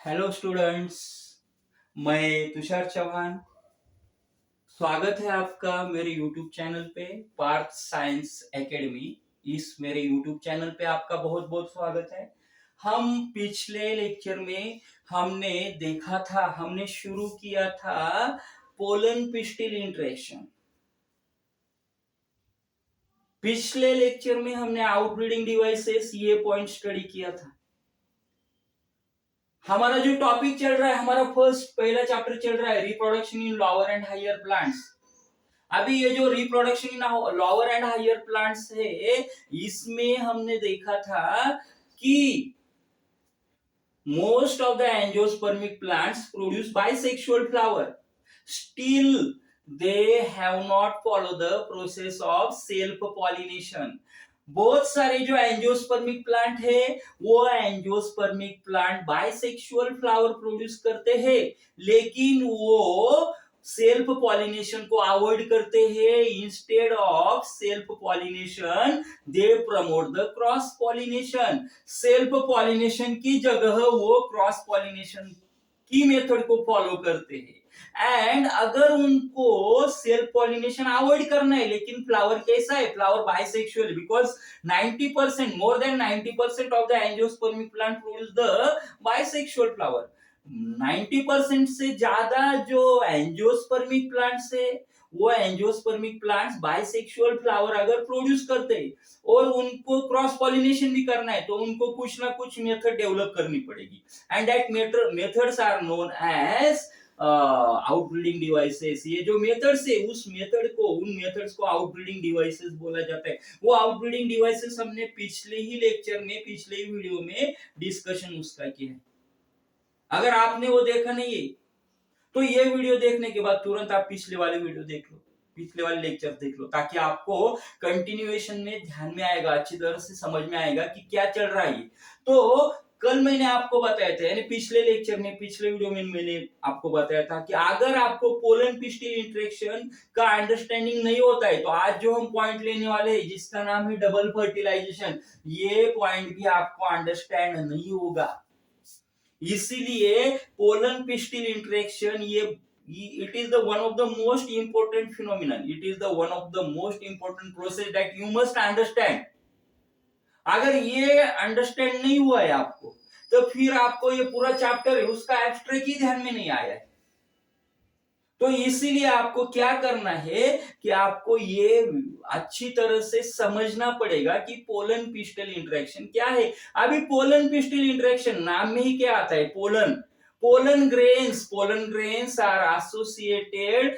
Hello students. मैं तुषार चौहान। स्वागत है आपका मेरे यूट्यूब चैनल पे पार्थ साइंस एकेडमी। इस मेरे यूट्यूब चैनल पे आपका बहुत बहुत स्वागत है। हम पिछले लेक्चर में हमने शुरू किया था पोलन पिस्टिल इंटरेक्शन। पिछले लेक्चर में हमने आउटब्रीडिंग डिवाइसेस ये पॉइंट स्टडी किया था। हमारा जो टॉपिक चल रहा है, हमारा पहला चैप्टर चल रहा है reproduction in lower and higher plants. अभी ये जो reproduction in lower and higher plants है, इसमें हमने देखा था कि most of the angiospermic plants produce bisexual flower, still they have not follow the process of self pollination. बहुत सारे जो एंजियोस्पर्मिक प्लांट है, वो angiospermic plant bisexual flower produce करते हैं, लेकिन वो सेल्फ पॉलिनेशन को अवॉइड करते हैं। Instead of self pollination they promote the cross pollination. Self pollination की जगह वो क्रॉस पॉलिनेशन की मेथड को फॉलो करते हैं। एंड अगर उनको सेल्फ पॉलिनेशन अवॉइड करना है, लेकिन फ्लावर कैसा है, flower bisexual, because 90% more than 90% of the angiospermic plant produce the bisexual flower. 90% से ज्यादा जो एंजियोस्पर्मिक प्लांट्स है, वो एंजियोस्पर्मिक प्लांट्स बाइसेक्सुअल फ्लावर अगर प्रोड्यूस करते हैं और उनको क्रॉस पॉलिनेशन भी करना है, तो उनको कुछ ना कुछ मेथड डेवलप करनी पड़ेगी। And that methods are known as outbreeding devices. ये जो मेथड्स है, उन मेथड्स को आउटब्रीडिंग डिवाइसेस बोला जाता है। वो आउटब्रीडिंग डिवाइसेस हमने पिछले ही वीडियो में डिस्कशन उसका किया है। अगर आपने वो देखा नहीं है, तो ये वीडियो देखने के बाद तुरंत आप पिछले वाले वीडियो देख लो, पिछले वाले लेक्चर देख लो, ताकि आपको कंटिन्यूएशन में ध्यान में आएगा, अच्छी तरह से समझ में आएगा कि क्या चल रहा है। तो कल मैंने आपको बताया था, यानी पिछले वीडियो में मैंने आपको बताया था कि अगर आपको पोलन पिस्टिल इंटरेक्शन का अंडरस्टैंडिंग नहीं होता है, तो आज जो हम पॉइंट लेने वाले हैं, जिसका नाम है डबल फर्टिलाइजेशन, ये पॉइंट भी आपको अंडरस्टैंड नहीं होगा। इसीलिए pollen pistil interaction it is the one of the most important phenomenon, it is the one of the most important process that you must understand. अगर ये अंडरस्टैंड नहीं हुआ है आपको, तो फिर आपको ये पूरा चैप्टर है उसका एब्स्ट्रैक्ट ही ध्यान में नहीं आया है। तो इसीलिए आपको क्या करना है कि आपको ये अच्छी तरह से समझना पड़ेगा कि पोलन पिस्टल इंटरेक्शन क्या है। अभी पोलन पिस्टल इंटरेक्शन नाम में ही क्या आता है, pollen grains are associated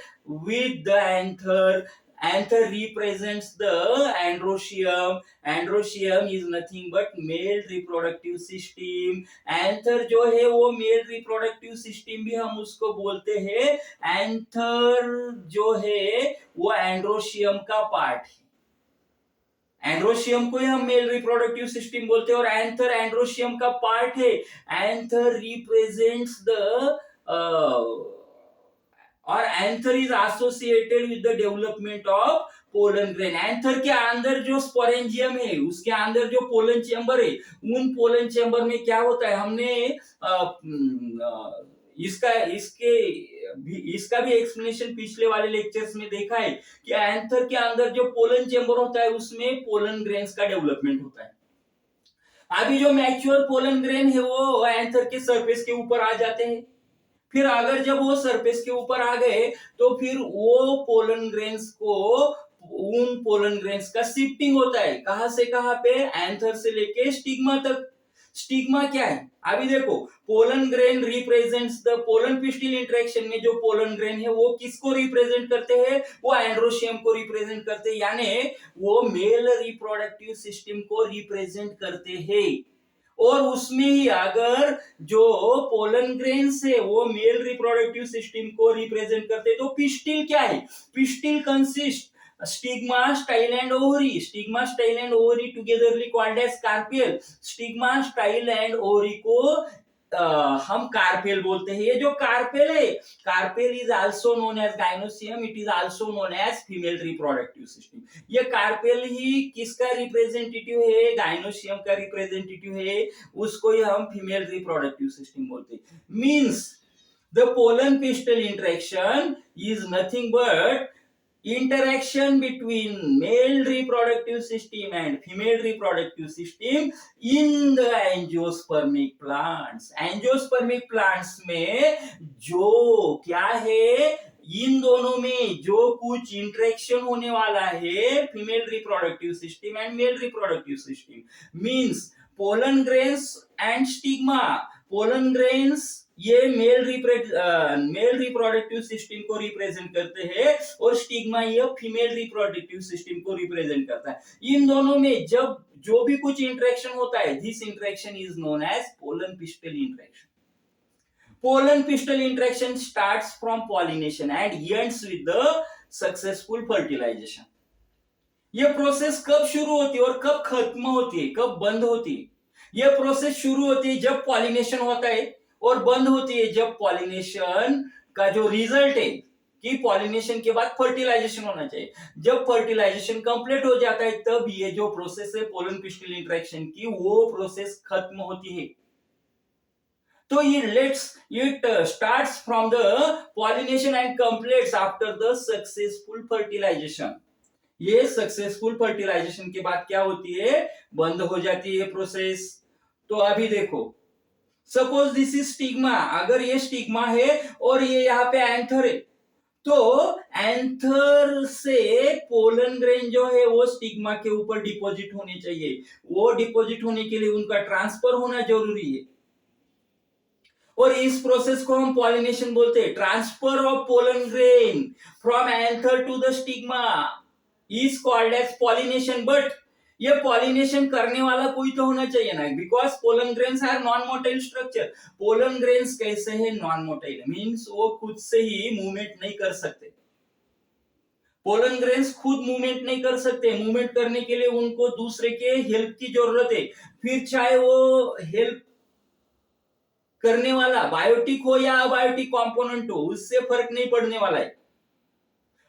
with the anther. Anther represents the androecium. Androecium is nothing but male reproductive system. Anther जो है वो male reproductive system भी हम उसको बोलते हैं। एंथर जो है वो एंड्रोशियम का पार्ट है। एंड्रोशियम को ही हम मेल रिप्रोडक्टिव सिस्टम बोलते हैं और एंथर एंड्रोशियम का पार्ट है। एंथर रिप्रेजेंट्स द और anther is associated with the development of pollen grain. Anther के अंदर जो स्पोरेंजियम है, उसके अंदर जो पोलन चेंबर है, उन पोलन चेंबर में क्या होता है, हमने इसका भी एक्सप्लेनेशन पिछले वाले लेक्चर्स में देखा है कि एंथर के अंदर जो पोलन चेंबर होता है, उसमें पोलन ग्रेन्स का डेवलपमेंट होता है। अभी जो मैच्योर पोलन ग्रेन है वो एंथर के सरफेस के ऊपर आ जाते हैं। फिर अगर जब वो सरफेस के ऊपर आ गए, तो फिर वो पोलन ग्रेन्स का शिफ्टिंग होता है। कहां से कहां पे, एंथर से लेके स्टिग्मा तक। स्टिग्मा क्या है, अभी देखो, pollen grain represents the pollen pistil interaction में जो पोलन ग्रेन है वो किसको रिप्रेजेंट करते हैं, वो एंड्रोशियम को रिप्रेजेंट करते हैं, यानी वो मेल रिप्रोडक्टिव सिस्टम को रिप्रेजेंट करते हैं। और उसमें ही अगर जो पोलन ग्रेन्स है वो मेल रिप्रोडक्टिव सिस्टम को रिप्रेजेंट करते, तो पिस्टिल क्या है, pistil consist stigma, style and ovary. Stigma, style and ovary togetherly called as carpel. Stigma, style and ovary को हम कार्पेल बोलते हैं। ये जो कार्पेल है, carpel is also known as gynoecium, it is also known as female reproductive system. ये carpel ही किसका रिप्रेजेंटेटिव है? गाइनोसियम का रिप्रेजेंटेटिव है, उसको ही हम फीमेल रिप्रोडक्टिव सिस्टम बोलते हैं। Means the pollen pistil interaction is nothing but interaction between male reproductive system and female reproductive system in the angiospermic plants। angiospermic plants में जो क्या है, इन दोनों में जो कुछ इंटरेक्शन होने वाला है, female reproductive system and mail reproductive system, means pollen grains and stigma. Pollen grains ये मेल रिप्रोडक्टिव सिस्टम को रिप्रेजेंट करते हैं और स्टिग्मा ये फीमेल रिप्रोडक्टिव सिस्टम को रिप्रेजेंट करता है। इन दोनों में जब जो भी कुछ इंटरेक्शन होता है, this interaction is known as pollen pistil interaction. Pollen pistil interaction starts from pollination and ends with the successful fertilization. ये प्रोसेस कब शुरू होती है और कब खत्म होती है, कब बंद होती है? ये प्रोसेस शुरू होती है जब पॉलिनेशन होता है और बंद होती है जब पॉलिनेशन का जो रिजल्ट है कि पॉलिनेशन के बाद फर्टिलाइजेशन होना चाहिए। जब फर्टिलाइजेशन कंप्लीट हो जाता है तब ये जो प्रोसेस है पोलन पिस्टल इंटरेक्शन की, वो प्रोसेस खत्म होती है। तो it starts from the pollination and completes after the successful fertilization. ये सक्सेसफुल फर्टिलाइजेशन के बाद क्या होती है? बंद हो जाती है प्रोसेस। तो अभी देखो, सपोज दिस इज स्टिग्मा। अगर ये स्टिग्मा है और ये यहाँ पे एंथर है, तो एंथर से पोलन ग्रेन जो है वो स्टिग्मा के ऊपर डिपॉजिट होने चाहिए। वो डिपॉजिट होने के लिए उनका ट्रांसफर होना जरूरी है और इस प्रोसेस को हम पॉलिनेशन बोलते हैं। Transfer of pollen grain from anther to the stigma is called as pollination. But ये पॉलिनेशन करने वाला कोई तो होना चाहिए ना, because pollen grains are non motile structure. Pollen grains कैसे है? नॉन मोटाइल, मींस वो खुद से ही मूवमेंट नहीं कर सकते। पोलन ग्रेन्स खुद मूवमेंट नहीं कर सकते। मूवमेंट करने के लिए उनको दूसरे के हेल्प की जरूरत है। फिर चाहे वो हेल्प करने वाला बायोटिक हो या अबायोटिक कंपोनेंट हो, उससे फर्क नहीं पड़ने वाला है।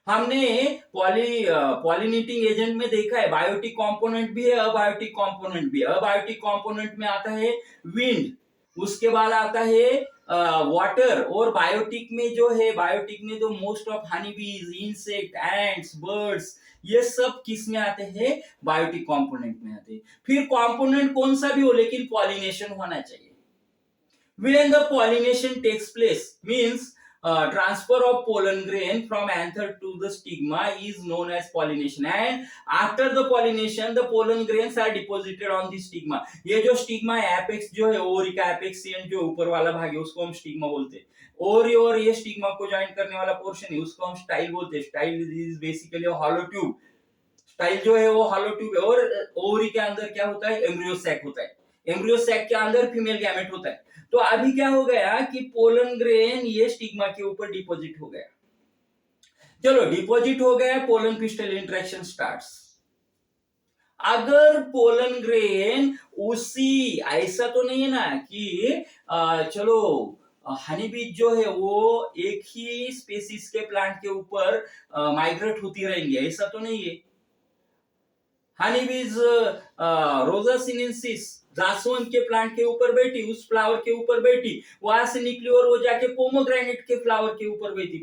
हमने पॉलिनेटिंग एजेंट में देखा है, बायोटिक कंपोनेंट भी है, अबायोटिक कंपोनेंट भी है। अबायोटिक कंपोनेंट में आता है विंड, उसके बाद आता है वाटर, और बायोटिक में जो है, बायोटिक में तो मोस्ट ऑफ हनी बीज, इंसेक्ट, एंट्स, बर्ड्स, ये सब किस में आते हैं? बायोटिक कंपोनेंट में आते हैं। फिर कंपोनेंट कौन सा भी हो, लेकिन पॉलिनेशन होना चाहिए। When the pollination takes place, means transfer of pollen grain from anther to the stigma is known as pollination, and after the pollination the pollen grains are deposited on the stigma। ये जो stigma है, apex जो है, ओरी का apex जो ऊपर वाला भाग है, उसको हम स्टिग्मा बोलते हैं। ओरी और ये स्टिग्मा को ज्वाइन करने वाला पोर्शन है, उसको हम स्टाइल बोलते हैं। Style is basically hollow tube. Style जो है वो हॉलो ट्यूब है, और ओरी के अंदर क्या होता है? एम्ब्रियो सैक होता है। एम्ब्रियो सैक के अंदर फीमेल गैमेट होता है। तो अभी क्या हो गया कि पोलन ग्रेन ये स्टिग्मा के ऊपर डिपॉजिट हो गया। चलो, डिपॉजिट हो गया, पोलन पिस्टल इंटरेक्शन स्टार्ट्स। अगर पोलन ग्रेन उसी, ऐसा तो नहीं है ना कि चलो हनी बीज जो है वो एक ही स्पेसिस के प्लांट के ऊपर माइग्रेट होती रहेंगी, ऐसा तो नहीं है। हनी बीज रोजा सिनेंसिस जासवंत के प्लांट के ऊपर बैठी, उस फ्लावर के ऊपर बैठी, वहां से निकली और वो जाके पोमोग्रेनेट के फ्लावर के ऊपर बैठी।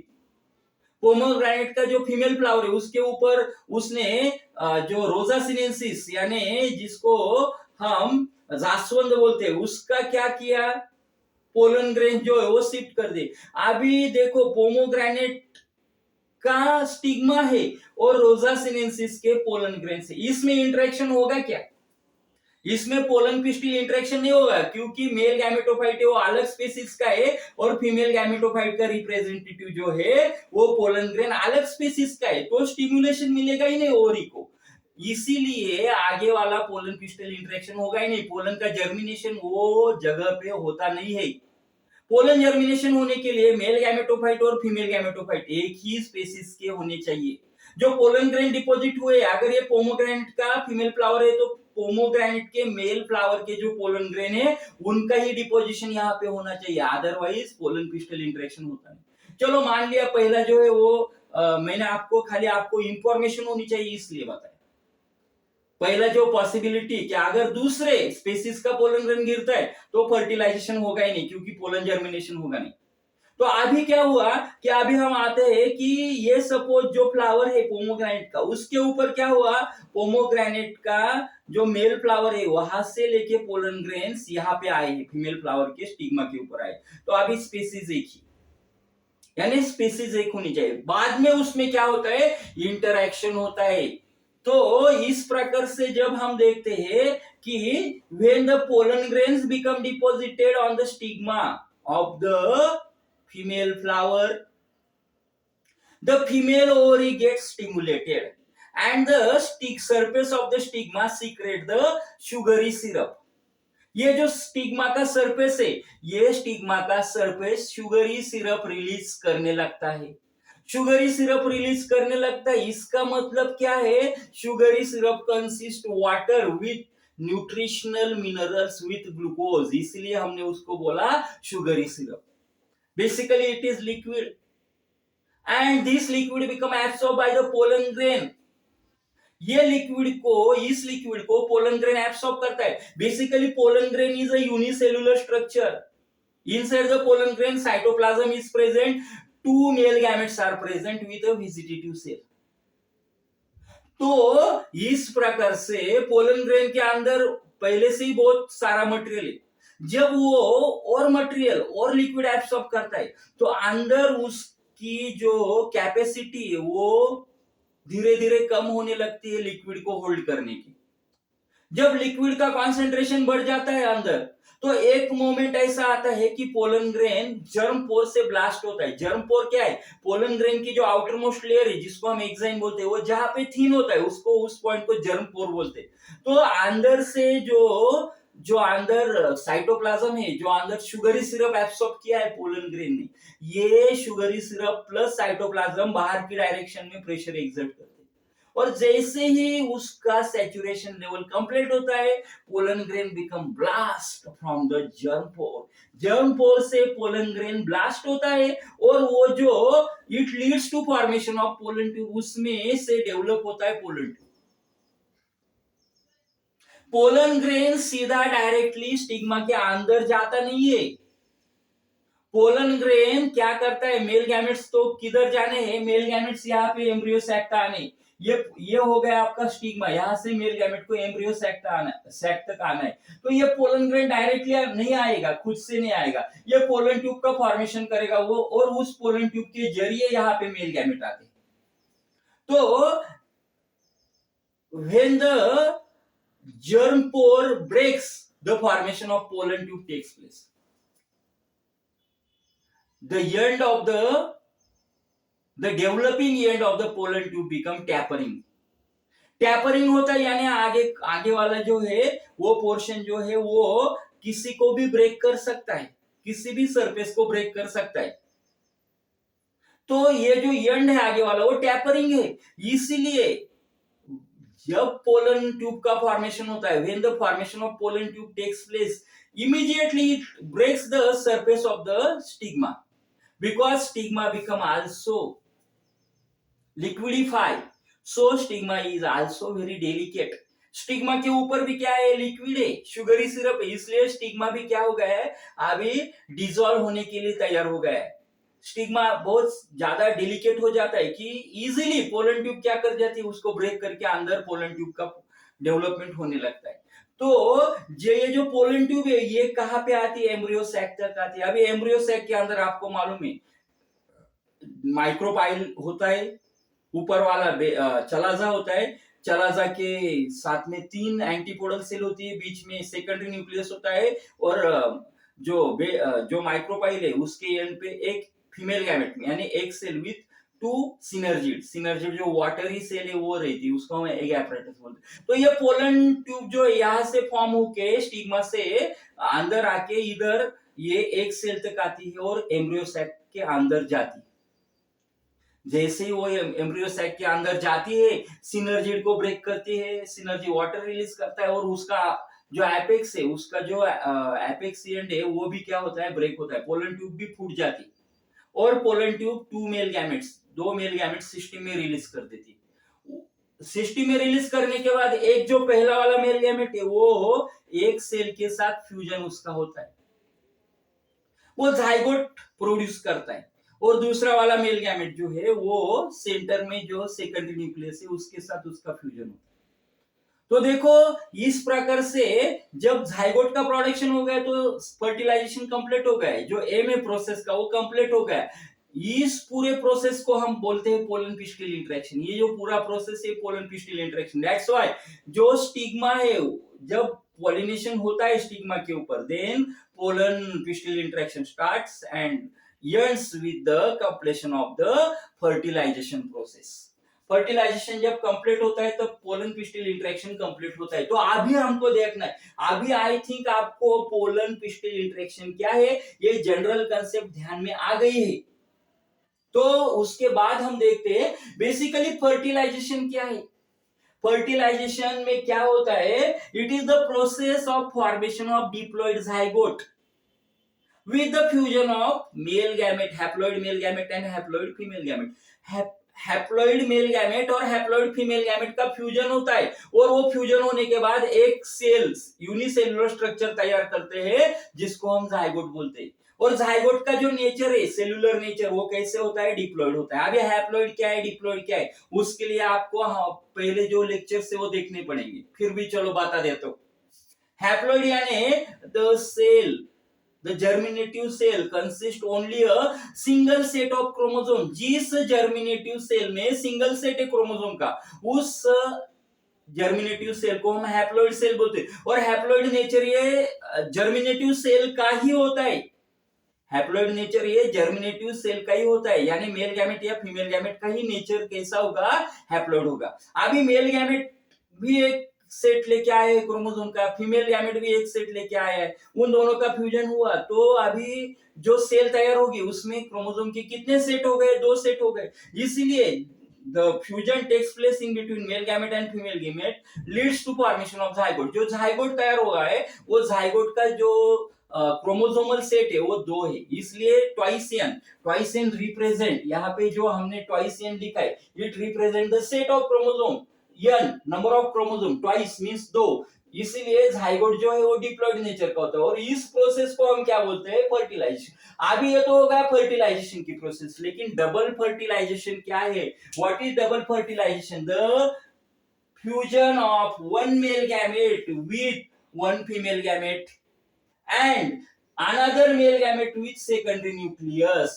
पोमोग्रेनेट का जो फीमेल फ्लावर है उसके ऊपर उसने जो रोजा सिनेंसिस, यानी जिसको हम जासवंत बोलते हैं, उसका क्या किया? पोलन ग्रेन जो है वो शिफ्ट कर दे। अभी देखो, पोमोग्रेनेट का स्टिग्मा है और रोजा सिनेंसिस के पोलन ग्रेन से, इसमें इंटरेक्शन होगा क्या? इसमें पोलन पिस्टिल इंटरेक्शन नहीं होगा, क्योंकि मेल गैमेटोफाइट है वो अलग स्पीसीज का है और फीमेल गैमेटोफाइट का रिप्रेजेंटेटिव जो है वो पोलन ग्रेन अलग स्पीसीज का है, तो स्टिमुलेशन मिलेगा ही नहीं ओरी को। इसीलिए आगे वाला पोलन पिस्टिल इंटरेक्शन होगा ही नहीं। पोलन का जर्मिनेशन वो जगह पे होता नहीं है। पोलन जर्मिनेशन होने के लिए मेल गैमेटोफाइट और फीमेल गैमेटोफाइट एक ही स्पीसीज के होने चाहिए। जो पोलन ग्रेन डिपॉजिट हुए, अगर ये पोमोग्रेनेट का फीमेल फ्लावर है तो पोमोग्रेनेट के मेल फ्लावर के जो पोलन ग्रेन है उनका ही डिपोजिशन यहाँ पे होना चाहिए, अदरवाइज पोलन पिस्टल इंटरेक्शन होता नहीं। चलो मान लिया पहला जो है वो मैंने आपको खाली आपको इंफॉर्मेशन होनी चाहिए इसलिए बताया। पहला जो पॉसिबिलिटी कि अगर दूसरे स्पीसीज का पोलन ग्रेन गिरता है तो फर्टिलाइजेशन होगा ही नहीं क्योंकि पोलन जर्मिनेशन होगा नहीं। तो अभी क्या हुआ कि अभी हम आते हैं कि ये सपोज जो फ्लावर है पोमोग्रेनेट का, उसके ऊपर क्या हुआ, पोमोग्रेनेट का जो मेल फ्लावर है वहां से लेके पोलन ग्रेन्स यहाँ पे आए हैं, फीमेल फ्लावर के स्टिग्मा के ऊपर आए, तो अभी स्पीसीज एक ही, यानी स्पीसीज एक होनी चाहिए। बाद में उसमें क्या होता है, इंटरैक्शन होता है। तो इस प्रकार से जब हम देखते हैं कि when the pollen grains become deposited on the stigma of the female flower, the female ovary gets stimulated and the surface of the stigma secrete the sugary syrup. ये जो स्टिग्मा का सरफेस है, ये स्टिग्मा का surface sugary syrup release करने लगता है। Sugary syrup release करने लगता है, इसका मतलब क्या है, sugary syrup consist water with nutritional minerals with glucose, इसलिए हमने उसको बोला sugary syrup. Basically it is liquid and this liquid become absorb by the pollen grain. ये लिक्विड को, इस लिक्विड को पोलन ग्रेन एब्सॉर्ब करता है। Basically pollen grain is a unicellular structure. Inside the pollen grain cytoplasm is present, two male gametes are present with a vegetative cell. तो इस प्रकार से पोलन ग्रेन के अंदर पहले से ही बहुत सारा मटेरियल है। जब वो और मटेरियल और लिक्विड एब्सॉर्ब करता है तो अंदर उसकी जो कैपेसिटी है वो धीरे धीरे कम होने लगती है लिक्विड को होल्ड करने की। जब लिक्विड का कॉन्सेंट्रेशन बढ़ जाता है अंदर, तो एक मोमेंट ऐसा आता है कि पोलन ग्रेन जर्म पोर से ब्लास्ट होता है। जर्म पोर क्या है, पोलन ग्रेन की जो आउटर मोस्ट लेयर है जिसको हम एक्साइन बोलते हैं, वो जहां पे थीन होता है उसको, उस पॉइंट को जर्म पोर बोलते हैं। तो अंदर से जो अंदर साइटोप्लाज्म है, जो अंदर शुगरी सिरप एब्सॉर्ब किया है पोलन ग्रेन ने, ये शुगरी सिरप प्लस साइटोप्लाज्म बाहर की डायरेक्शन में प्रेशर एक्सर्ट करते हैं, और जैसे ही उसका सैचुरेशन लेवल कंप्लीट होता है, pollen grain become blast from the germ pore. Germ pore से पोलन ग्रेन ब्लास्ट होता है और वो जो it leads to formation of pollen tube, उसमें से डेवलप होता है पोलन ट्यूब। पोलन ग्रेन सीधा डायरेक्टली स्टिग्मा के अंदर जाता नहीं है। पोलन ग्रेन क्या करता है, मेल गैमेट्स तो किधर जाने हैं, मेल गैमेट्स यहाँ पे एम्ब्रियो सैक तक आने, ये हो गया आपका स्टिग्मा, यहाँ से मेल गैमेट को एम्ब्रियो सैक तक आना है। तो ये पोलन ग्रेन डायरेक्टली नहीं आएगा, खुद से नहीं आएगा, ये पोलन ट्यूब का फॉर्मेशन करेगा वो, और उस पोलन ट्यूब के जरिए यहाँ पे मेल गैमेट आते। तो when the germ pore breaks, the formation of pollen tube takes place. The developing end of the pollen tube become tapering. Tapering होता है यानी आगे वाला जो है वो पोर्शन जो है वो किसी को भी ब्रेक कर सकता है, किसी भी सरफेस को ब्रेक कर सकता है। तो ये जो एंड है आगे वाला वो टैपरिंग है। इसीलिए जब पोलन ट्यूब का फॉर्मेशन होता है, when the formation of pollen tube takes place, immediately it breaks the surface of the stigma, because stigma become also liquidify, so stigma is also very delicate. Stigma के ऊपर भी क्या है, liquid है, sugary syrup है, इसलिए stigma भी क्या हो गया है, अभी डिसॉल्व होने के लिए तैयार हो गया है। स्टिग्मा बहुत ज्यादा डेलिकेट हो जाता है कि इजीली पोलन ट्यूब क्या कर जाती है, उसको ब्रेक करके अंदर पोलन ट्यूब का डेवलपमेंट होने लगता है। तो ये जो पोलन ट्यूब है ये कहाँ पे आती है, एम्ब्रियो सैक तक आती है। अभी एम्ब्रियो सैक के अंदर आपको मालूम है माइक्रोपाइल होता है, ऊपर वाला चलाजा होता है, चलाजा के साथ में 3 एंटीपोडल सेल होती है, बीच में सेकेंडरी न्यूक्लियस होता है, और जो माइक्रोपाइल है उसके एंड पे एक फीमेल गैमेट में यानी एक सेल विथ 2 सिनर्जिड जो वाटरी सेल है वो रहती है, उसको हम एग एपरेटस बोलते हैं। तो ये पोलन ट्यूब जो यहाँ से फॉर्म होके स्टिग्मा से अंदर आके इधर ये एक सेल तक आती है और एम्ब्रियो सैक के अंदर जाती है। जैसे ही वो एम्ब्रियो सैक के अंदर जाती है, सिनर्जिड को ब्रेक करती है, सिनर्जी वाटर रिलीज करता है और उसका जो एपेक्स है, उसका जो एपेक्स एंड है वो भी क्या होता है, ब्रेक होता है, पोलन ट्यूब भी फूट जाती है। और पोलन ट्यूब दो मेल गैमेट्स सिस्टम में रिलीज कर देती। सिस्टम में रिलीज करने के बाद एक जो पहला वाला मेल गैमेट है वो एक सेल के साथ फ्यूजन उसका होता है, वो जाइगोट प्रोड्यूस करता है। और दूसरा वाला मेल गैमेट जो है वो सेंटर में जो सेकेंडरी न्यूक्लियस है उसके साथ उसका फ्यूजन होता है। तो देखो, इस प्रकार से जब जाइगोट का प्रोडक्शन हो गया तो फर्टिलाइजेशन कंप्लीट हो गया, जो एम है प्रोसेस का वो कंप्लीट हो गया। इस पूरे प्रोसेस को हम बोलते हैं पोलन पिस्टिल इंटरेक्शन। ये जो पूरा प्रोसेस है pollen pistil interaction. That's why जो स्टिग्मा है, जब पॉलिनेशन होता है स्टिग्मा के ऊपर, then pollen pistil interaction starts and ends with the completion of the fertilization process। Fertilization जब कंप्लीट होता है तब पोलन पिस्टिल इंटरेक्शन कंप्लीट होता है। तो अभी हमको देखना है, अभी आई थिंक आपको पोलन पिस्टिल इंटरेक्शन क्या है ये जनरल कंसेप्ट ध्यान में आ गई है। तो उसके बाद हम देखते हैं बेसिकली फर्टिलाइजेशन क्या है। फर्टिलाइजेशन में क्या होता है, it is the process of formation of diploid zygote with the fusion of male gamete, haploid male gamete and haploid female gamete। Haploid male gamete और हैप्लॉइड फीमेल गैमेट का fusion होता है और वो फ्यूजन होने के बाद एक सेल्स यूनिसेलुलर स्ट्रक्चर तैयार करते हैं जिसको हम जाइगोट बोलते हैं। और जाइगोट का जो नेचर है, सेलुलर नेचर, वो कैसे होता है, डिप्लॉइड होता है। अब ये हैप्लॉइड क्या है, डिप्लॉइड क्या है, उसके लिए आपको पहले जो लेक्चर से वो देखने पड़ेंगे, फिर भी चलो बता देता हूं। हैप्लॉइड यानी the cell, the germinative cell consists only a single set of chromosome। जिस germinative cell में सिंगल सेट है क्रोमोसोम का, उस जर्मिनेटिव सेल को हम हैप्लॉइड सेल बोलते हैं। और हैप्लॉइड नेचर ये जर्मिनेटिव सेल का ही होता है। हैप्लॉइड नेचर ये जर्मिनेटिव सेल का ही होता है, यानी मेल गैमेट या फीमेल गैमेट का ही नेचर कैसा होगा, हैप्लॉइड होगा। अभी मेल गैमेट भी एक सेट लेके आए क्रोमोसोम का, फीमेल गैमेट भी एक सेट लेके आया है, उन दोनों का फ्यूजन हुआ तो अभी जो सेल तैयार होगी उसमें क्रोमोसोम के कितने सेट हो गए, 2 सेट हो गए। इसीलिए the fusion takes place in between male gamete and female gamete leads to formation of zygote। जो zygote तैयार हुआ है वो zygote का जो क्रोमोसोमल सेट है वो 2 है, इसलिए ट्वाइसियन रिप्रेजेंट, यहाँ पे जो हमने ट्वाइसियन लिखा है, it represent the set of chromosome, n number of chromosome, twice means 2, इसीलिए जाइगोट जो है वो डिप्लॉइड नेचर का होता है। और इस प्रोसेस को हम क्या बोलते हैं, फर्टिलाइजेशन। अभी ये तो होगा फर्टिलाइजेशन की प्रोसेस, लेकिन डबल फर्टिलाइजेशन क्या है, what is double fertilisation, the fusion of one male gamete with one female gamete and another male gamete with secondary nucleus।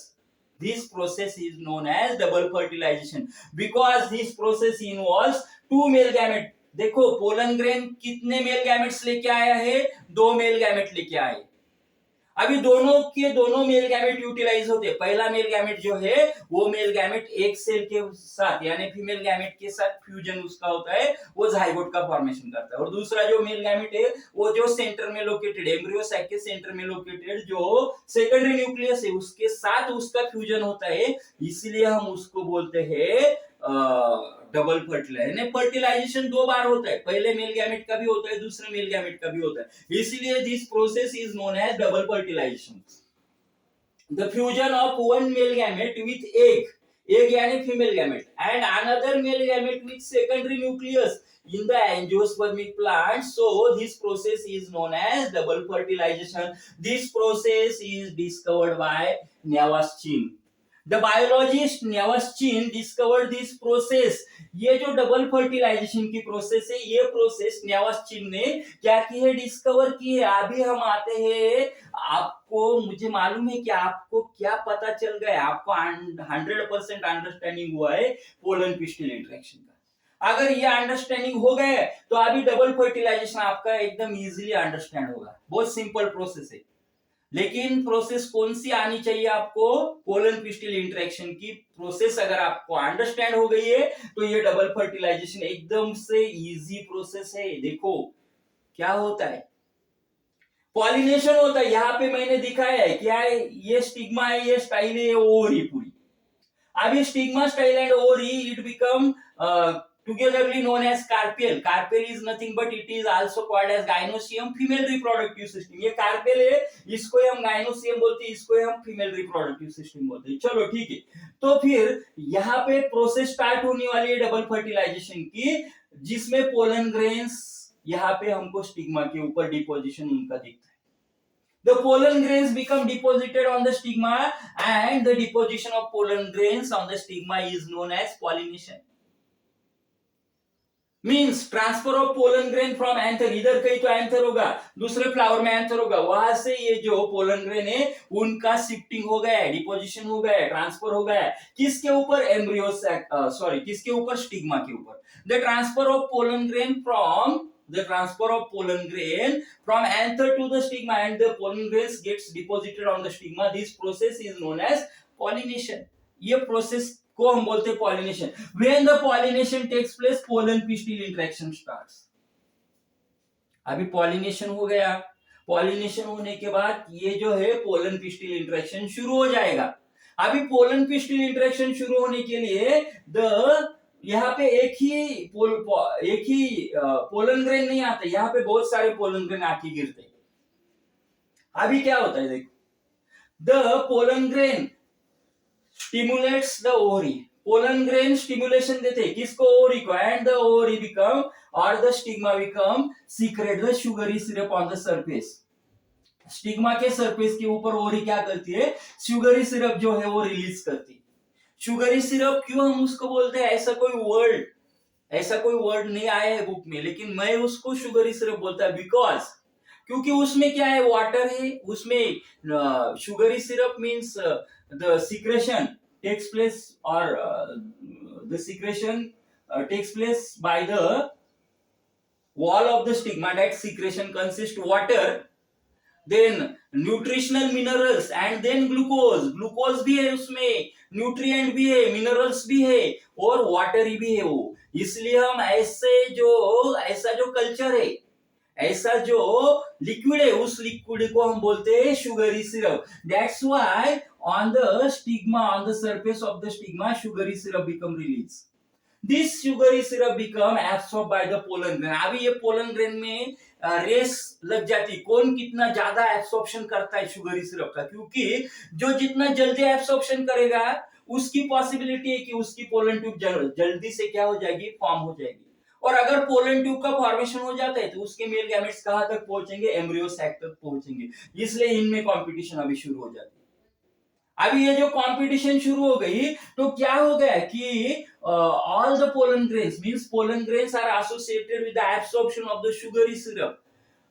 This process is known as double fertilization because this process involves two male gamete। देखो pollen grain कितने male gametes लेके आया है, 2 male gamete लेके आए। अभी दोनों के दोनों मेल गैमेट यूटिलाइज होते हैं। पहला मेल गैमेट जो है वो मेल गैमेट एक सेल के साथ यानी फीमेल गैमेट के साथ फ्यूजन उसका होता है, वो जाइगोट का फॉर्मेशन करता है। और दूसरा जो मेल गैमेट है वो जो सेंटर में लोकेटेड, एम्ब्रियो सैक के सेंटर में लोकेटेड जो सेकेंडरी न्यूक्लियस है उसके साथ उसका फ्यूजन होता है, इसीलिए हम उसको बोलते हैं डबल फर्टिलाइजेशन। फर्टिलाइजेशन 2 बार होता है, पहले मेल गैमेट का भी होता है, दूसरे मेल गैमेट का भी होता है, इसलिए this process is known as double fertilisation. The fusion of one male gamete with egg यानी female gamete and another male gamete with secondary nucleus in the angiospermic plant, so this process is known as double fertilization। This process is discovered by Navaschin। The biologist Navaschin discovered this process। ये जो double fertilisation की process है, ये process Navaschin ने क्या की है, discover की है। अभी हम आते हैं, आपको मुझे मालूम है कि आपको क्या पता चल गया, आपको 100% अंडरस्टैंडिंग हुआ है पोलन पिस्टिल इंटरेक्शन का। अगर ये अंडरस्टैंडिंग हो गए तो अभी डबल फर्टिलाइजेशन आपका एकदम इजीली अंडरस्टैंड होगा। बहुत सिंपल प्रोसेस है, लेकिन प्रोसेस कौन सी आनी चाहिए आपको, पोलन पिस्टिल इंटरेक्शन की प्रोसेस अगर आपको अंडरस्टैंड हो गई है तो ये डबल फर्टिलाइजेशन एकदम से इजी प्रोसेस है। देखो क्या होता है, पॉलिनेशन होता है, यहाँ पे मैंने दिखाया है क्या है, ये स्टिग्मा है, ये स्टाइल है, ये ओवरी पूरी। अभी स्टिग्मा स्टाइल एंड ओरी it become togetherly known as carpel. Carpel is nothing but it is also called as gynoecium female reproductive system. ये carpel है, इसको हम gynoecium बोलते हैं, इसको हम female reproductive system बोलते हैं. चलो ठीक है. तो फिर यहाँ पे प्रोसेस स्टार्ट होने वाली है डबल फर्टिलाइजेशन की, जिसमें पोलन ग्रेन्स यहाँ पे हमको स्टिग्मा के ऊपर डिपोजिशन उनका दिखता है. The pollen grains become deposited on the stigma and the deposition of pollen grains on the stigma is known as pollination. Means transfer of pollen grain from anther, इधर कहीं तो एंथर होगा, दूसरे फ्लावर में anther होगा, वहां से ये जो पोलन ग्रेन है उनका शिफ्टिंग हो गया है, डिपोजिशन हो गया है, ट्रांसफर हो गया है. किसके ऊपर? एम्ब्रियो सॉरी किसके ऊपर? स्टिग्मा के ऊपर. The transfer of pollen grain from the transfer of pollen grain from anther to the stigma and the pollen grains gets deposited on the stigma. This process is known as pollination. ये process को हम बोलते हैं pollination. When the pollination takes place, pollen pistil interaction starts. अभी pollination हो गया, pollination होने के बाद ये जो है pollen pistil interaction शुरू हो जाएगा. अभी pollen pistil interaction शुरू होने के लिए यहाँ पे एक ही पोलन ग्रेन नहीं आता, यहाँ पे बहुत सारे पोलन ग्रेन आके गिरते हैं. अभी क्या होता है देखो, the pollen grain stimulates the ovary. Pollen grain stimulation देते हैं किसको? ओवरी को. एंड द ओवरी बिकम और the stigma become secret the sugary syrup on the surface. Stigma के सरफेस के ऊपर ओवरी क्या करती है? शुगरी सिरप जो है वो रिलीज करती है. शुगरी सिरप क्यों हम उसको बोलते हैं? ऐसा कोई वर्ड नहीं आया है बुक में, लेकिन मैं उसको शुगरी सिरप बोलता है बिकॉज क्योंकि उसमें क्या है? वाटर है उसमें. Sugary syrup means the secretion takes place और the secretion takes place by the wall of the stigma. That secretion consists water, then nutritional minerals and then glucose भी है उसमें, न्यूट्रिएंट भी है, मिनरल्स भी है और वाटरी भी है वो. इसलिए हम ऐसा जो कल्चर है, ऐसा जो लिक्विड है, उस लिक्विड को हम बोलते हैं sugary syrup. That's why on the stigma, on the surface of the stigma, sugary syrup become release. This sugary syrup become absorbed by the pollen grain. अभी ये पोलन ग्रेन में रेस लग जाती, कौन कितना ज्यादा एब्सॉर्प्शन करता है शुगरी सिरप का, क्योंकि जो जितना जल्दी एब्सॉर्प्शन करेगा उसकी पॉसिबिलिटी है कि उसकी पोलन ट्यूब जल्दी से क्या हो जाएगी? फॉर्म हो जाएगी. और अगर पोलन ट्यूब का फॉर्मेशन हो जाता है तो उसके मेल गैमेट्स कहां तक पहुंचेंगे? एम्ब्रियो सैक तक पहुंचेंगे. इसलिए इनमें कंपटीशन अभी शुरू हो जाती है. अभी ये जो कंपटीशन शुरू हो गई तो क्या हो गया कि all the pollen grains means pollen grains are associated with the absorption of the sugary syrup.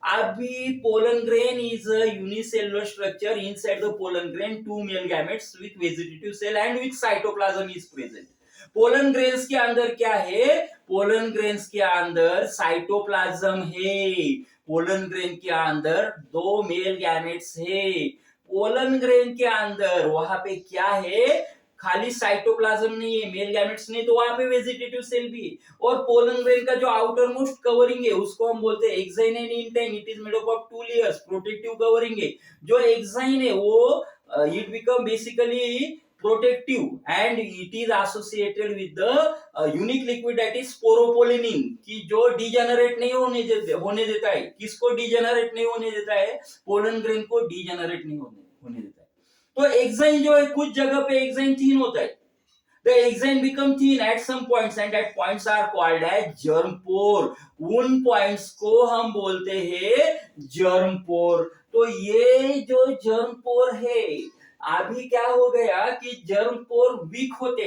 Abhi pollen grain is a unicellular structure. Inside the pollen grain, two male gametes with vegetative cell and with cytoplasm is present. Pollen grains के अंदर क्या है? Pollen grains के अंदर cytoplasm है. Pollen grain के अंदर दो मेल गैमेट्स है. पोलन ग्रेन के अंदर वहां पे क्या है? खाली साइटोप्लाज्म नहीं है, मेल गैमेट्स नहीं, तो वहां पे वेजिटेटिव सेल भी है. और पोलन ग्रेन का जो आउटर मोस्ट कवरिंग है उसको हम बोलते हैं exine and intine. It is made up of 2 layers. Protective covering है. जो एक्साइन है वो it become basically protective and it is associated with the unique liquid that is sporopollenin, कि जो डीजेनरेट नहीं होने देता है. किसको डीजेनरेट नहीं होने देता है? पोलन ग्रेन को डीजेनरेट नहीं होने देता है. तो एक्साइन जो है, कुछ जगह पे एक्साइन थीन होता है. The exine become thin at some points and that points are called as germ pore. उन points को हम बोलते हैं germ pore. तो ये जो germ pore है, अभी क्या हो गया कि germ pore वीक होते,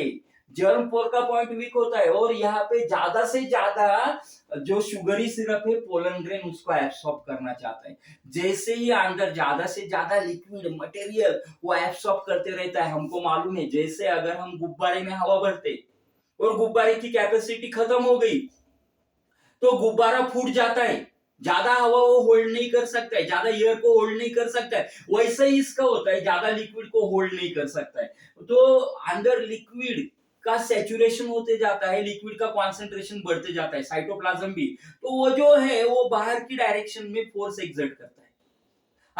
जर्म पोर का पॉइंट वीक होता है और यहाँ पे ज्यादा से ज्यादा जो शुगरी सिरप है पोलन ग्रेन उसको एब्सॉर्ब करना चाहता है. जैसे ही अंदर ज्यादा से ज्यादा लिक्विड मटेरियल वो एब्सॉर्ब करते रहता है. हमको मालूम है जैसे अगर हम गुब्बारे में हवा भरते और गुब्बारे की कैपेसिटी खत्म हो गई तो गुब्बारा फूट जाता है. ज्यादा हवा वो होल्ड नहीं कर सकता है, ज्यादा एयर को होल्ड नहीं कर सकता है. वैसे ही इसका होता है, ज्यादा लिक्विड को होल्ड नहीं कर सकता है. तो अंदर लिक्विड का सैचुरेशन होते जाता है, लिक्विड का कॉन्सेंट्रेशन बढ़ते जाता है, साइटोप्लाज्म भी. तो वो जो है वो बाहर की डायरेक्शन में फोर्स एक्सर्ट करता है.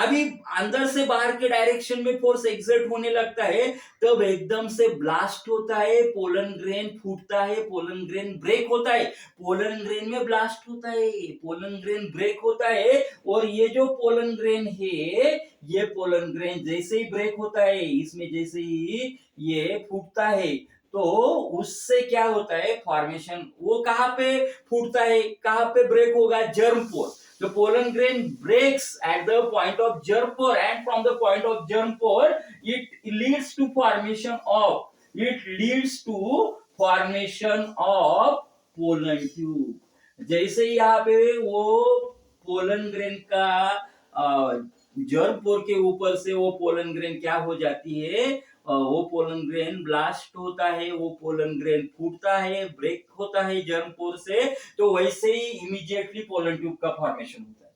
अभी अंदर से बाहर के डायरेक्शन में फोर्स एक्सर्ट होने लगता है, तब एकदम से ब्लास्ट होता है, पोलन ग्रेन फूटता है, पोलन ग्रेन ब्रेक होता है, पोलन ग्रेन में ब्लास्ट होता है, पोलन ग्रेन ब्रेक होता है। और ये जो पोलन ग्रेन है, ये पोलन ग्रेन जैसे ही ब्रेक होता है, इसमें जैसे ही ये फूटता है, तो उससे क्या होता है, फॉर्मेशन, वो कहां पे फूटता है, कहां पे ब्रेक होगा, germ pore. The pollen grain breaks at the point of germ pore, and from the point of germ pore, it leads to formation of pollen tube. जैसे ही यहाँ पे वो पोलन ग्रेन का जर्म पोर के ऊपर से वो पोलन ग्रेन क्या हो जाती है, वो पोलन ग्रेन ब्लास्ट होता है, वो पोलन ग्रेन फूटता है, ब्रेक होता है जर्म पोर से, तो वैसे ही इमीडिएटली पोलन ट्यूब का फॉर्मेशन होता है।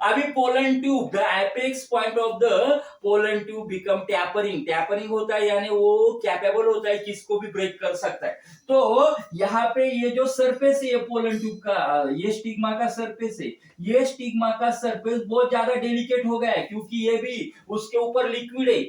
अभी pollen tube, the apex point of the pollen tube become tapering. Tapering होता है यानी वो कैपेबल होता है, किसको भी ब्रेक कर सकता है। तो यहाँ पे ये जो सरफेस है, ये पोलन ट्यूब का, ये स्टिग्मा का सरफेस है, ये स्टिग्मा का सरफेस बहुत ज्यादा डेलिकेट हो गया है, क्योंकि ये भी उसके ऊपर लिक्विड है,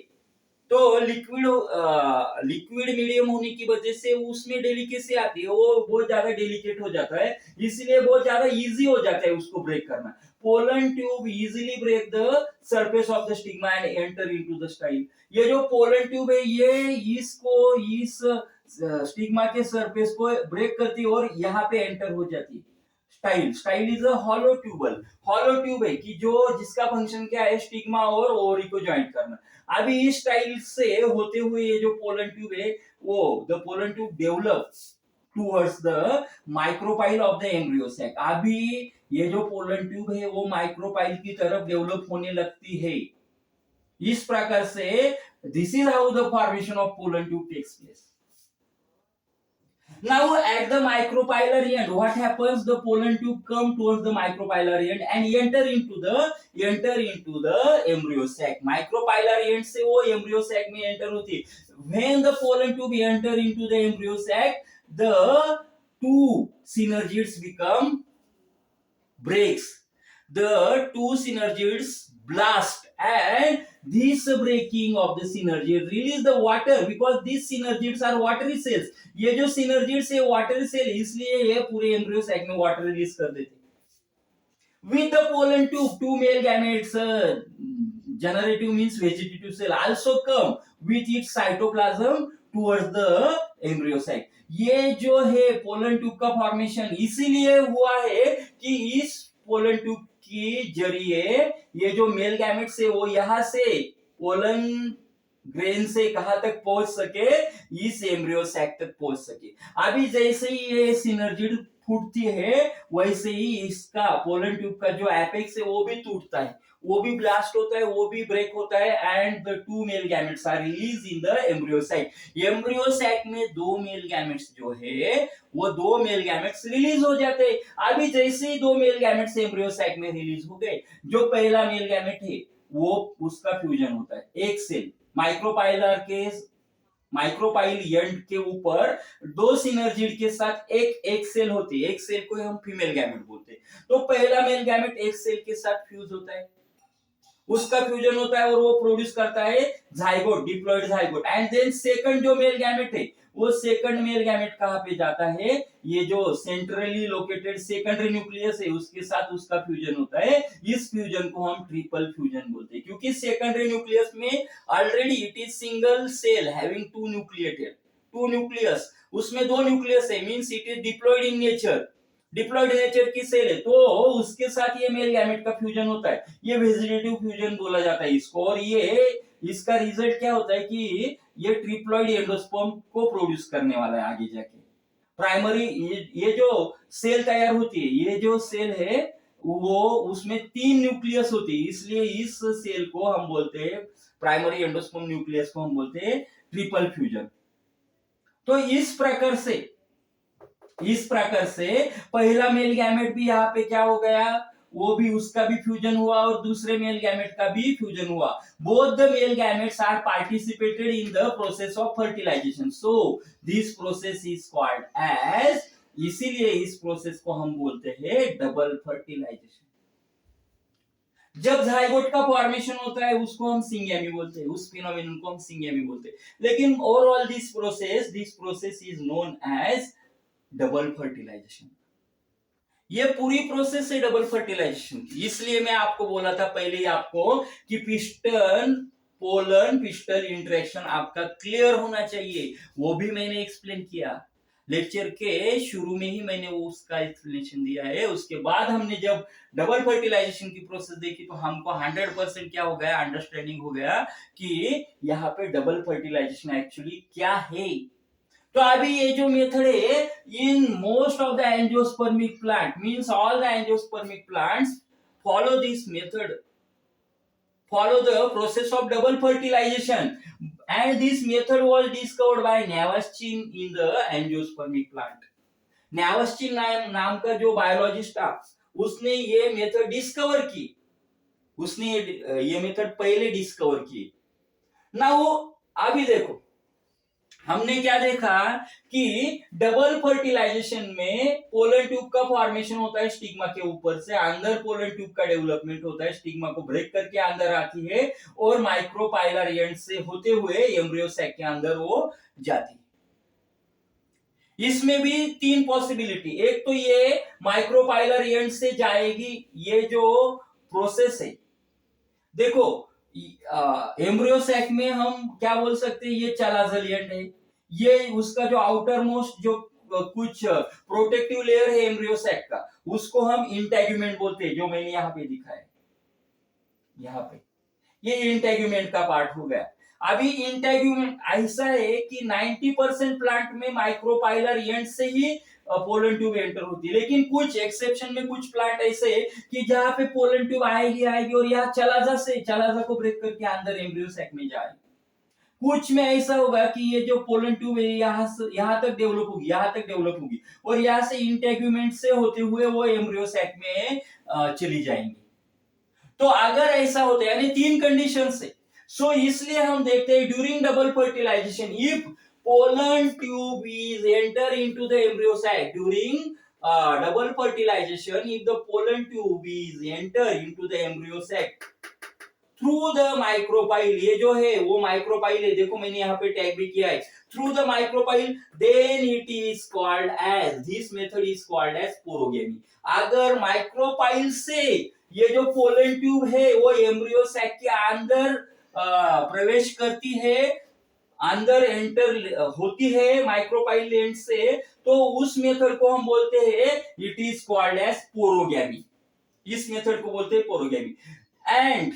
तो लिक्विड मीडियम होने की वजह से उसमें डेलिकेसी आती है, वो बहुत ज्यादा डेलिकेट हो जाता है, इसलिए बहुत ज्यादा इजी हो जाता है उसको ब्रेक करना। Pollen tube easily break the surface of the stigma and enter into the style. ये जो पोलन ट्यूब है, ये इस स्टिग्मा के सरफेस को ब्रेक करती है और यहाँ पे एंटर हो जाती है। Style is a hollow tube है कि जो जिसका फंक्शन क्या है, स्टिग्मा और ओवरी को ज्वाइंट करना। अभी इस स्टाइल से होते हुए ये जो पोलन ट्यूब है, वो the pollen tube develop towards the micropyle of the embryo sac. अभी ये जो पोलन ट्यूब है, वो माइक्रोपाइल की तरफ डेवलप होने लगती है। इस प्रकार से this is how the formation of pollen tube takes place. Now at the micropylary end, what happens? The pollen tube come towards the micropylary end and enter into the embryo sac. Micropylary end से वो embryo sac में enter होती है। When the pollen tube enter into the embryo sac, the two synergids become breaks. The two synergids blast, and this breaking of the synergid release the water, because these synergids are watery cells. ये जो synergids है watery cell, इसलिए ये पूरे embryo sac में water release कर देते। With the pollen tube, two male gametes, generative means vegetative cell, also come with its cytoplasm towards the embryo sac. ये जो है पोलन ट्यूब का फॉर्मेशन इसीलिए हुआ है कि इस पोलन ट्यूब की जरिए ये जो मेल गैमेट्स है, वो यहां से पोलन ग्रेन से कहां तक पहुंच सके, इस एम्ब्रियो सैक तक पहुंच सके। अभी जैसे ही ये सिनर्जिड फूटती है, वैसे ही इसका पोलन ट्यूब का जो एपेक्स है, वो भी टूटता है, वो भी ब्लास्ट होता है, वो भी ब्रेक होता है, and the two male gametes are release in the embryo sac. Embryo sac में दो मेल गैमेट्स जो है, वो दो मेल गैमेट्स रिलीज हो जाते हैं। अभी जैसे ही दो मेल गैमेट्स एम्ब्रियो सैक में रिलीज हो गए, जो पहला मेल गैमेट है, वो उसका फ्यूजन होता है, एक सेल माइक्रोपाइल एंड के ऊपर दो सिनर्जिड के साथ एक सेल होती है, एक सेल को हम फीमेल गैमेट बोलते हैं। तो पहला मेल गैमेट एक सेल के साथ फ्यूज होता है, उसका फ्यूजन होता है और वो प्रोड्यूस करता है zygote, diploid zygote. And then second जो मेल गैमेट है, वो सेकंड मेल गैमेट कहां पे जाता है, ये जो सेंट्रली लोकेटेड सेकेंडरी न्यूक्लियस है, उसके साथ उसका फ्यूजन होता है। इस फ्यूजन को हम ट्रिपल फ्यूजन बोलते हैं, क्योंकि सेकेंडरी न्यूक्लियस में already it is single cell having two nucleus, उसमें दो न्यूक्लियस है, means it is diploid nature की सेल है, तो उसके साथ ये मेल गैमेट का फ्यूजन होता है, ये वेजिटेटिव फ्यूजन बोला जाता है इसको। और ये इसका रिजल्ट क्या होता है कि ये ट्रिप्लॉइड एंडोस्पर्म को प्रोड्यूस करने वाला है आगे जाके। प्राइमरी ये जो सेल तैयार होती है, ये जो सेल है वो उसमें तीन न्यूक्लियस होती है, इसलिए इस सेल को हम बोलते हैं, प्राइमरी एंडोस्पर्म न्यूक्लियस को हम बोलते हैं ट्रिपल फ्यूजन। तो इस प्रकार से पहला मेल गैमेट भी यहाँ पे क्या हो गया, वो भी उसका भी फ्यूजन हुआ और दूसरे मेल गैमेट का भी फ्यूजन हुआ। Both the male gametes are participated in the process of fertilization, so this process is called as, इसीलिए इस प्रोसेस को हम बोलते हैं डबल फर्टिलाइजेशन। जब जाइगोट का फॉर्मेशन होता है उसको हम सिंगेमी बोलते हैं, उस फिनोमेनन को हम सिंगेमी बोलते हैं। लेकिन overall this process is known as double fertilization. ये पूरी प्रोसेस है डबल फर्टिलाइजेशन की। इसलिए मैं आपको बोला था पहले ही आपको कि पिस्टन पोलन पिस्टन इंटरेक्शन आपका क्लियर होना चाहिए, वो भी मैंने एक्सप्लेन किया लेक्चर के शुरू में ही, मैंने वो उसका एक्सप्लेनेशन दिया है। उसके बाद हमने जब डबल फर्टिलाइजेशन की प्रोसेस देखी तो हमको 100% क्या हो गया, अंडरस्टैंडिंग हो गया कि यहाँ पे डबल फर्टिलाइजेशन एक्चुअली क्या है। तो अभी ये जो मेथड है, in most of the angiospermic plant means all the angiospermic plants follow this method, follow the process of double fertilization, and this method was discovered by Navaschin in the angiospermic plant. Navaschin नाम का जो biologist था उसने ये method discover की, उसने ये method पहले डिस्कवर की ना। वो अभी देखो हमने क्या देखा कि डबल फर्टिलाइजेशन में पोलन ट्यूब का फॉर्मेशन होता है स्टिग्मा के ऊपर से, अंदर पोलन ट्यूब का डेवलपमेंट होता है, स्टिग्मा को ब्रेक करके अंदर आती है और माइक्रोपाइलर एंड से होते हुए एम्ब्रियो सैक के अंदर वो जाती है। इसमें भी तीन पॉसिबिलिटी, एक तो ये माइक्रोपाइलर एंड से जाएगी, ये जो प्रोसेस है देखो एम्ब्रियो सैक में हम क्या बोल सकते हैं, ये चालाजल एंड है, ये उसका जो आउटर मोस्ट जो कुछ प्रोटेक्टिव लेयर है एम्ब्रियो सैक का, उसको हम इंटेग्यूमेंट बोलते हैं, जो मैंने यहाँ पे दिखा है, यहाँ पे ये इंटेग्यूमेंट का पार्ट हो गया। अभी इंटेग्यूमेंट ऐसा है कि 90% प्लांट में माइक्रोपाइलर एंड से ही पोलन ट्यूब एंटर होती है, लेकिन कुछ एक्सेप्शन में कुछ प्लांट ऐसे है कि जहां पे पोलन ट्यूब आएगी और यहाँ चलाजा को ब्रेक करके अंदर एम्ब्रियो सैक में जाएगी। कुछ में ऐसा होगा कि ये जो पोलन ट्यूब है यहाँ तक डेवलप होगी और यहाँ से इंटेग्यूमेंट से होते हुए वो एम्ब्रियो सैक में चली जाएंगी। तो अगर ऐसा होता है यानी तीन कंडीशन से, सो इसलिए हम देखते हैं during double fertilisation if pollen tube is enter into the embryo sac during double fertilization, if the pollen tube is enter into the embryo sac through the micropyle, ये जो है वो माइक्रोपाइल है, देखो मैंने यहाँ पे टैग भी किया है, through the micropyle, then it is called as, this method is called as porogamy। अगर माइक्रोपाइल से ये जो पोलन ट्यूब है वो एम्ब्रियो सैक के अंदर प्रवेश करती है, अंदर एंटर होती है माइक्रोपाइल एंड से, तो उस मेथड को हम बोलते हैं it is called as porogamy. इस मेथड को बोलते हैं porogamy. And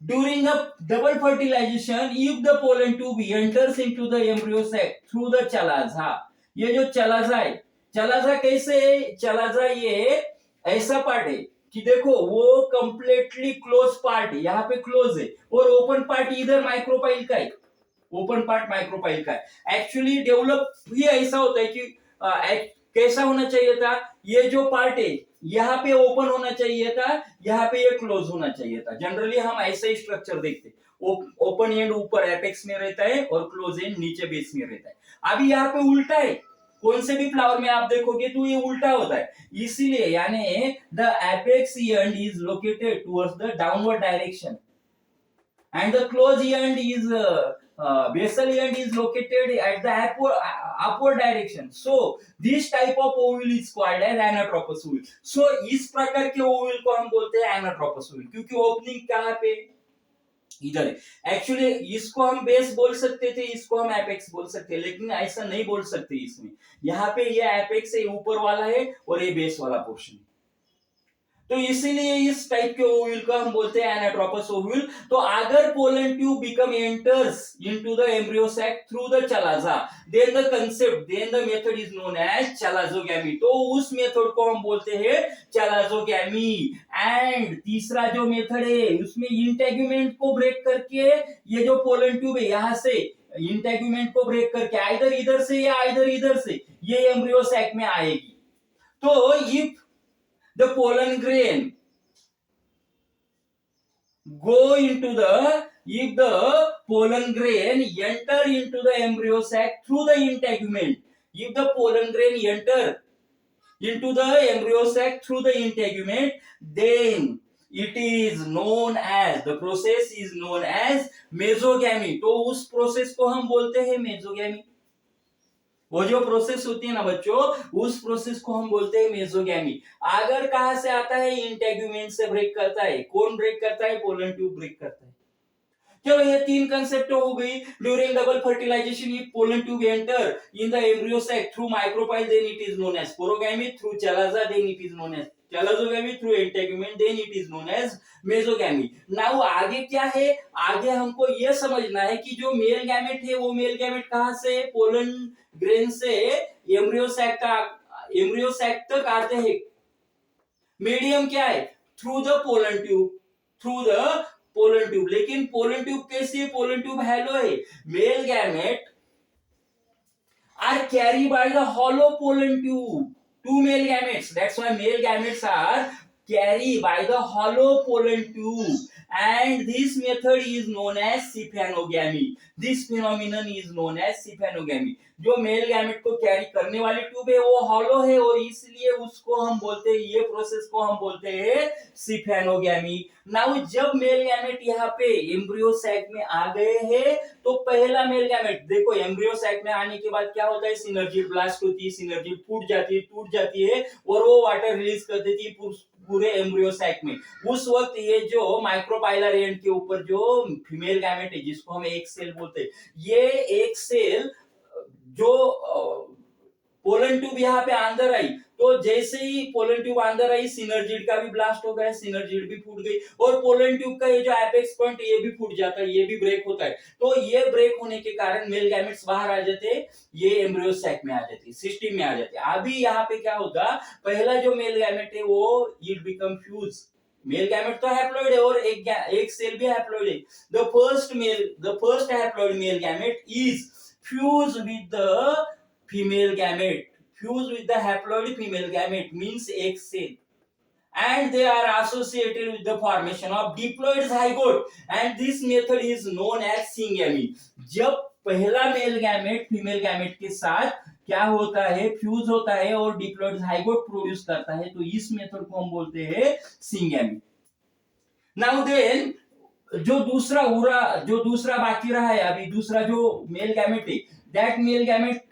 during the double fertilisation if the pollen tube enters into the embryo sac through the chalaza, ये जो चलाजा है, चलाजा कैसे है, चलाजा ये ऐसा पार्ट है कि देखो वो कंप्लीटली क्लोज पार्ट है, यहाँ पे क्लोज है, और ओपन पार्ट इधर माइक्रोपाइल का है, ओपन पार्ट माइक्रोपाइल का है। एक्चुअली डेवलप ही ऐसा होता है कि कैसा होना चाहिए था, ये जो पार्ट है यहाँ पे ओपन होना चाहिए था, यहाँ पे ये क्लोज होना चाहिए था। जनरली हम ऐसा ही स्ट्रक्चर देखते, ओपन एंड ऊपर एपेक्स में रहता है और क्लोज एंड नीचे बेस में रहता है। अभी यहाँ पे उल्टा है, कौन से भी फ्लावर में आप देखोगे तो ये उल्टा होता है, इसीलिए यानी the apex and is located towards the downward direction and the close end is basal end is located at the upward direction, so this type of ovule is called as anatropous ovule। so इस प्रकार के Oval को हम बोलते हैं anatropous ovule, क्योंकि opening कहाँ पे इधर है। एक्चुअली इसको हम बेस बोल सकते थे, इसको हम एपेक्स बोल सकते हैं, लेकिन ऐसा नहीं बोल सकते इसमें, यहाँ पे ये एपेक्स है ऊपर वाला है और ये बेस वाला पोर्शन है, तो इसीलिए इस टाइप के ओव्यूल को हम बोलते हैं एनाट्रोपस ओव्यूल। तो अगर pollen tube become enters into the embryo sac through the chalaza, then the concept, then the method is known as chalazogamy, तो उस मेथड को हम बोलते हैं चलाजोगैमी। एंड तीसरा जो मेथड है उसमें इंटेग्यूमेंट को ब्रेक करके ये जो पोलन ट्यूब है यहाँ से इंटेग्यूमेंट को ब्रेक करके आइदर इधर से या आइदर इधर से ये एम्ब्रियो सैक में आएगी। तो if the pollen grain go into the, if the pollen grain enter into the embryo sac through the integument, if the pollen grain enter into the embryo sac through the integument, then it is known as, the process is known as mesogamy. तो उस process को हम बोलते हैं मेसोगैमी। वो जो process होती है ना बच्चों, उस प्रोसेस को हम बोलते हैं मेसोगैमी। अगर कहां से आता है, इंटेगुमेंट से ब्रेक करता है। कौन ब्रेक करता है? पोलन ट्यूब ब्रेक करता है। चलो ये तीन कंसेप्ट हो गई। During double fertilisation if pollen tube enter in the embryo sac through micropyle then it is known as sporogamy, through chalaza then it is known as chalazogamy, through integument then it is known as mesogamy. Now आगे क्या है? आगे हमको यह समझना है कि जो मेल गैमेट है वो मेल गैमेट कहां से, पोलन ग्रेन से एम्ब्रियो सैक तक आते हैं। मीडियम क्या है? Through the pollen tube, through the pollen tube. लेकिन पोलन ट्यूब कैसी है? पोलन ट्यूब हैलो है। Male gamete are carry by the hollow pollen tube, two male gametes. That's why male gametes are carried by the hollow pollen tube, and this method is known as sphenogamy. This phenomenon is known as sphenogamy. जो male gamete को carry करने वाली tube है वो hollow है और इसलिए उसको हम बोलते हैं, ये प्रोसेस को हम बोलते हैं स्फेनोगैमी। नाउ जब मेल गैमेट यहाँ पे एम्ब्रियो सैक में आ गए हैं तो पहला मेल गैमेट देखो, एम्ब्रियो सैक में आने के बाद क्या होता है, सिनर्जी ब्लास्ट होती है, सिनर्जी फूट जाती है, टूट जाती है और वो वाटर रिलीज कर देती है पूरे एम्ब्रियो सैक में। उस वक्त ये जो माइक्रोपाइलर एंड के ऊपर जो फीमेल गैमेट है जिसको हम एक सेल बोलते हैं, ये एक सेल जो पोलन ट्यूब यहाँ पे अंदर आई, तो जैसे ही पोलन ट्यूब अंदर आई सिनर्जिड का भी ब्लास्ट हो गया, सिनर्जिड भी फूट गई और पोलन ट्यूब का ये जो एपेक्स पॉइंट ये भी फूट जाता है, ये भी ब्रेक होता है। तो ये ब्रेक होने के कारण मेल गैमेट्स बाहर आ जाते, ये एम्ब्रियो सैक में आ जाती, सिस्टम में आ जाते। अभी यहाँ पे क्या होगा, पहला जो मेल गैमेट है वो it become fuse. Male gamete तो हैप्लॉइड है और एक सेल भी हैप्लॉइड है। The first haploid male gamete is fuse with the female gamete, fuse with the haploid female gamete means egg cell, and they are associated with the formation of diploid zygote, and this method is known as syngamy। जब पहला male gamete female gamete के साथ क्या होता है, fuse होता है और डिप्लॉइड ज़ाइगोट प्रोड्यूस करता है, तो इस मेथड को हम बोलते हैं सिंगैमी। नाउ देन जो दूसरा बाकी रहा है अभी, दूसरा जो मेल गैमेट है, that male gamete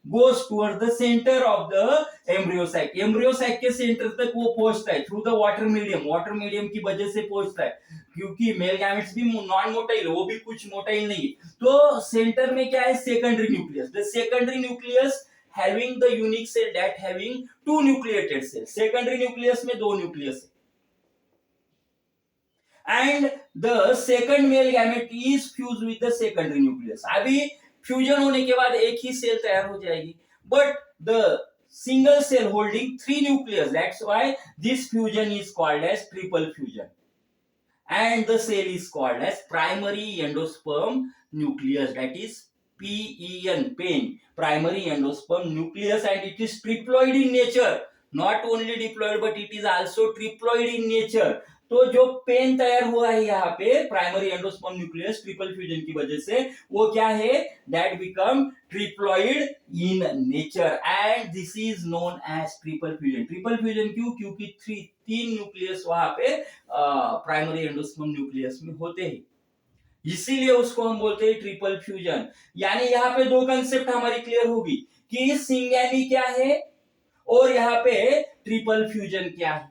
goes toward the centre of the embryo sac. Embryo sac के सेंटर तक वो पहुंचता है थ्रू द वाटर मीडियम की वजह से पहुंचता है, क्योंकि मेल गैमेट्स भी नॉन मोटाइल, वो भी कुछ मोटाइल नहीं है। तो सेंटर में क्या है, secondary nucleus. The secondary nucleus having the unique cell that having two nucleated cell. Secondary nucleus में दो न्यूक्लियस है, and the second male gamete is fused with the secondary nucleus। अभी फ्यूजन होने के बाद एक ही सेल तैयार हो जाएगी, but the single cell holding three nucleus, that's why this fusion is called as triple fusion, and the cell is called as primary endosperm nucleus, that is PEN, primary endosperm nucleus, and it is triploid in nature, not only diploid but it is also triploid in nature। तो जो pen तैयार हुआ है यहाँ पे primary endosperm nucleus triple fusion की वजह से, वो क्या है, that become triploid in nature, and this is known as triple fusion. Triple fusion क्यों? क्योंकि तीन न्यूक्लियस वहां पे प्राइमरी एंडोस्पर्म न्यूक्लियस में होते हैं, इसीलिए उसको हम बोलते हैं ट्रिपल फ्यूजन। यानी यहाँ पे दो कंसेप्ट हमारी क्लियर होगी कि सिंगैमी क्या है और यहाँ पे ट्रिपल फ्यूजन क्या है।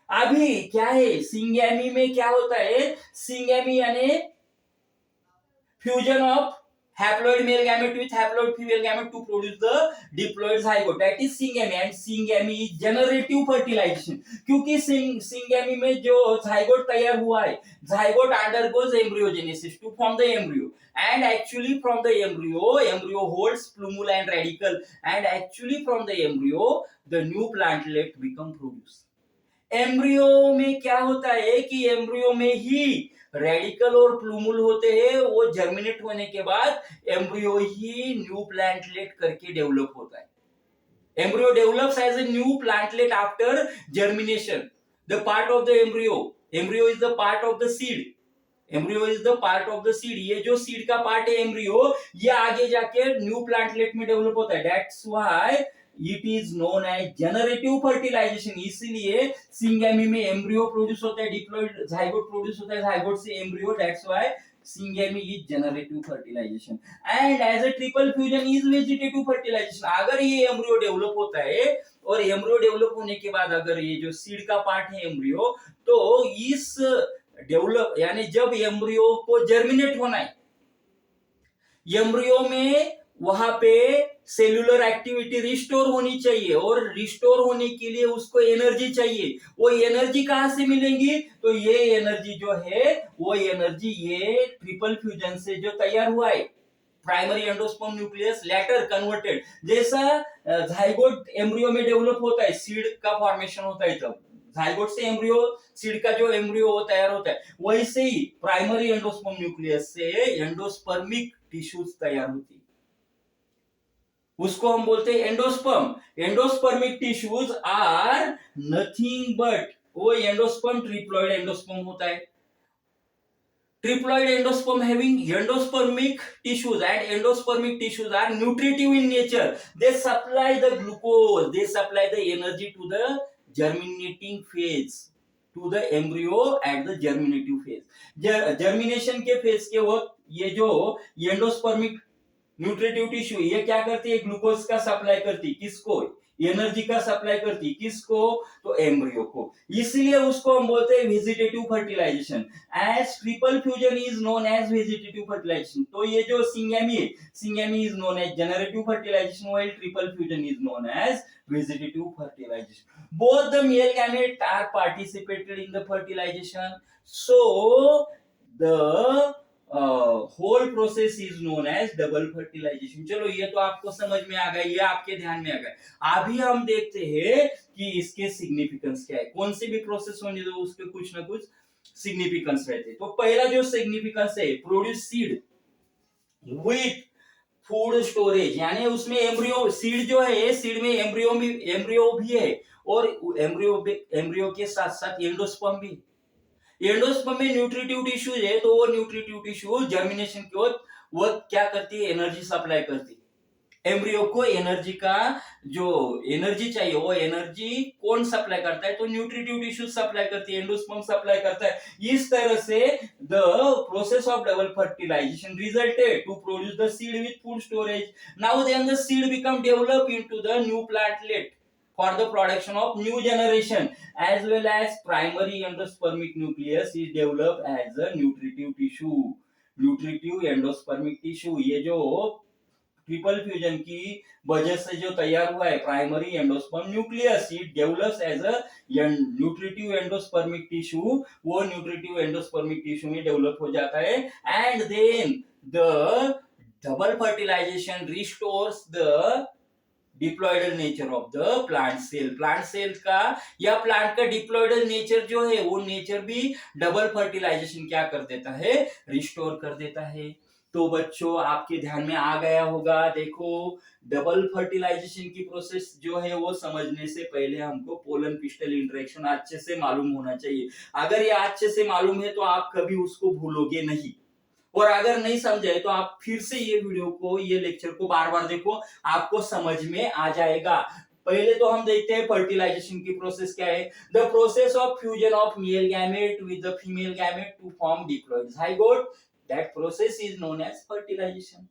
अभी क्या है, सिंगैमी में क्या होता है, सिंगैमी यानी fusion of haploid male gamete with haploid female gamete to produce the diploid zygote, that is syngamy, and syngamy is generative fertilization। क्योंकि syngamy में जो zygote तैयार हुआ है, zygote undergoes embryogenesis to form the embryo, and actually from the embryo holds plumule and radicle, and actually from the embryo the new plantlet become produced। Embryo में क्या होता है कि एम्ब्रियो में ही रेडिकल और प्लूमुल होते हैं, वो जर्मिनेट होने के बाद एम्ब्रियो ही न्यू प्लांटलेट करके डेवलप होता है। Embryo develops as a new plantlet after germination. The part of the embryo is the part of the seed, embryo is the part of the seed. ये जो seed का part है embryo, ये आगे जाके न्यू प्लांटलेट में develop होता है। That's why it is known as generative fertilization. इसीलिए सिंगेमी में एम्ब्रियो प्रोड्यूस होता है, डिप्लॉइड जाइगोट प्रोड्यूस होता है, जाइगोट से embryo, that's why syngamy is generative fertilization. And as a triple fusion is vegetative fertilization. अगर ये एम्ब्रियो डेवलप होता है और एम्ब्रियो डेवलप होने के बाद अगर ये जो सीड का पार्ट है एम्ब्रियो, तो इस डेवलप यानी जब एम्ब्रियो को जर्मिनेट होना है, एम्ब्रियो में वहां पे सेल्यूलर एक्टिविटी रिस्टोर होनी चाहिए, और रिस्टोर होने के लिए उसको एनर्जी चाहिए। वो एनर्जी कहां से मिलेंगी? तो ये एनर्जी जो है वो एनर्जी ये ट्रिपल फ्यूजन से जो तैयार हुआ है, primary endosperm nucleus later converted, जैसा जाइगोट एम्ब्रियो में डेवलप होता है, सीड का फॉर्मेशन होता है, तब जाइगोट से एम्ब्रियो, सीड का जो एम्ब्रियो तैयार होता है, वैसे ही प्राइमरी एंडोस्पर्म न्यूक्लियस से एंडोस्पर्मिक टिश्यूज तैयार होती है, उसको हम बोलते हैं endosperm. Endospermic tissues are nothing but, वो एंडोस्पर्म ट्रिप्लॉइड एंडोस्पर्म होता है। Triploid endosperm having endospermic tissues, and endospermic tissues are nutritive in nature. They supply the glucose, they supply the energy to the germinating phase, to the embryo at the germinative phase. Germination के phase के वक्त ये जो endospermic nutritive tissue ये क्या करती है? Glucose का सप्लाई करती है, किसको? एनर्जी का सप्लाई करती है, किसको? तो एम्ब्रियो को। इसीलिए उसको हम बोलते हैं vegetative fertilization. As triple fusion is known as vegetative fertilization. तो ये जो सिंगेमी है, syngamy is known as generative fertilization, while triple fusion is known as vegetative fertilization. Both the male gamete are participated in the fertilization, so the whole process is known as double fertilization. चलो ये तो आपको समझ में आ गया, ये आपके ध्यान में आ गया। अभी हम देखते हैं कि इसके सिग्निफिकेंस क्या है। कौन सी भी प्रोसेस होने दो उसके कुछ ना कुछ सिग्निफिकेंस रहते हैं। तो पहला जो सिग्निफिकेंस है, produce seed with food storage, यानी उसमें एम्ब्रियो, सीड जो है सीड में एम्ब्रियो भी है, और एम्ब्रियो के साथ साथ एंडोस्पर्म भी। एंडोस्पर्म में न्यूट्रिटिव टिश्यू है, तो वो न्यूट्रिटिव टिश्यू जर्मिनेशन के वक्त वो क्या करती है? एनर्जी सप्लाई करती है एम्ब्रियो को। एनर्जी का जो एनर्जी चाहिए वो एनर्जी कौन सप्लाई करता है? तो न्यूट्रिटिव टिश्यू सप्लाई करती है, एंडोस्पर्म सप्लाई करता है। इस तरह से the process of double fertilization resulted to produce the seed with food storage. Now then the seed become develop into the new plantlet for the production of new generation, as well as primary endospermic nucleus is developed as a nutritive tissue, nutritive endospermic tissue। ये जो triple fusion की वजह से जो तैयार हुआ है primary endosperm nucleus, it develops as a nutritive endospermic tissue, वो न्यूट्रिटिव एंडोस्पर्मिक टिश्यू में डेवलप हो जाता है। And then the double fertilisation restores the diploidal nature of the plant cell. Plant cell का या प्लांट का डिप्लॉइडल नेचर जो है वो नेचर भी डबल फर्टिलाइजेशन क्या कर देता है? रिस्टोर कर देता है। तो बच्चों आपके ध्यान में आ गया होगा। देखो डबल फर्टिलाइजेशन की प्रोसेस जो है वो समझने से पहले हमको पोलन पिस्टल इंटरेक्शन अच्छे से मालूम होना चाहिए। अगर ये अच्छे से मालूम है तो आप कभी उसको भूलोगे नहीं, और अगर नहीं समझे तो आप फिर से ये वीडियो को, ये लेक्चर को बार बार देखो, आपको समझ में आ जाएगा। पहले तो हम देखते हैं फर्टिलाइजेशन की प्रोसेस क्या है। The process of fusion of male gamete with the female gamete to form diploid zygote, that process is known as fertilization.